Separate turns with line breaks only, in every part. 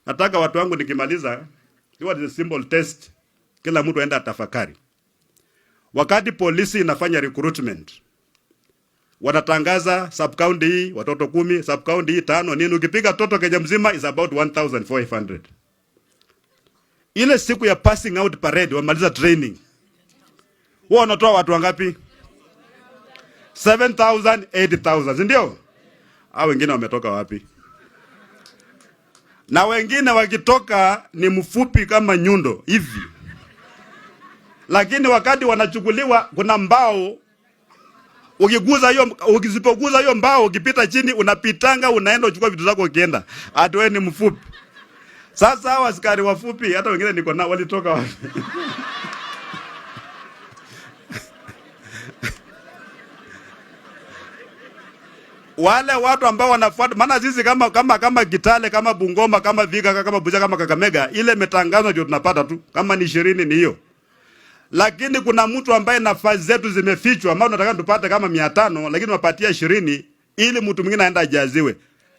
Nataka watu wangu nikimaliza, hiyo is a simple test. Kila mtu aenda atafakari. Wakati polisi inafanya recruitment, wanatangaza sub county hii watoto 10, sub county hii 5 nini, ukipiga toto Kenya mzima is about 1,500. Ile siku ya passing out parade wamaliza training, wao wanatoa watu wangapi? 7,000, 8,000, ndio? Hao wengine wametoka wapi? Na wengine wakitoka ni mfupi kama nyundo hivi. Lakini wakati wanachukuliwa kuna mbao, ukisipoguza hiyo mbao ukipita chini unapitanga unaenda uchukua vitu zako ukienda. Ati wewe ni mfupi. Sasa hao askari wafupi hata wengine niko nao walitoka wapi? Wale watu ambao wanafuata, maana sisi kama Kitale, kama Bungoma, kama Viga, kama Busia, kama Kakamega, ile metangazo ndio tunapata tu. Kama ni 20 ni hiyo. Lakini kuna mtu ambaye nafasi zetu zimefichwa, ambao tunataka tupate kama 500, lakini tunapatia 20 ili mtu mwingine aenda ajaziwe.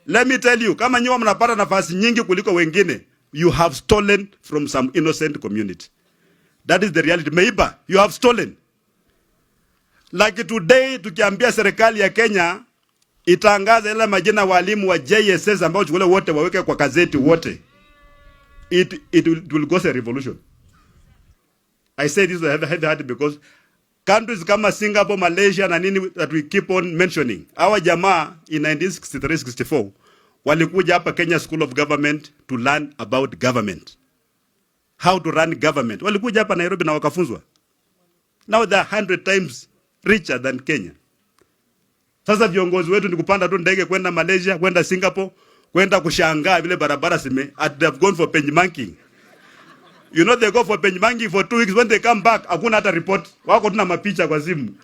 Let me tell you, kama nyinyi mnapata nafasi nyingi kuliko wengine, you have stolen from some innocent community. That is the reality. Meiba, you have stolen. Like today tukiambia serikali ya Kenya itangaza ile majina walimu wa JSS ambao chukule wote waweke kwa gazeti wote, it will cause a revolution. I say this heavy-hearted because countries kama Singapore, Malaysia na nini that we keep on mentioning, our jamaa in 1963-64 walikuja hapa Kenya School of Government to learn about government, how to run government. Walikuja hapa Nairobi na wakafunzwa. Now they are 100 times richer than Kenya. Sasa viongozi wetu ni kupanda tu ndege kwenda Malaysia, kwenda Singapore, kwenda kushangaa vile barabara they have gone for benchmarking. You know, they go for benchmarking for 2 weeks. When they come back, hakuna hata report. Wako tuna mapicha kwa simu.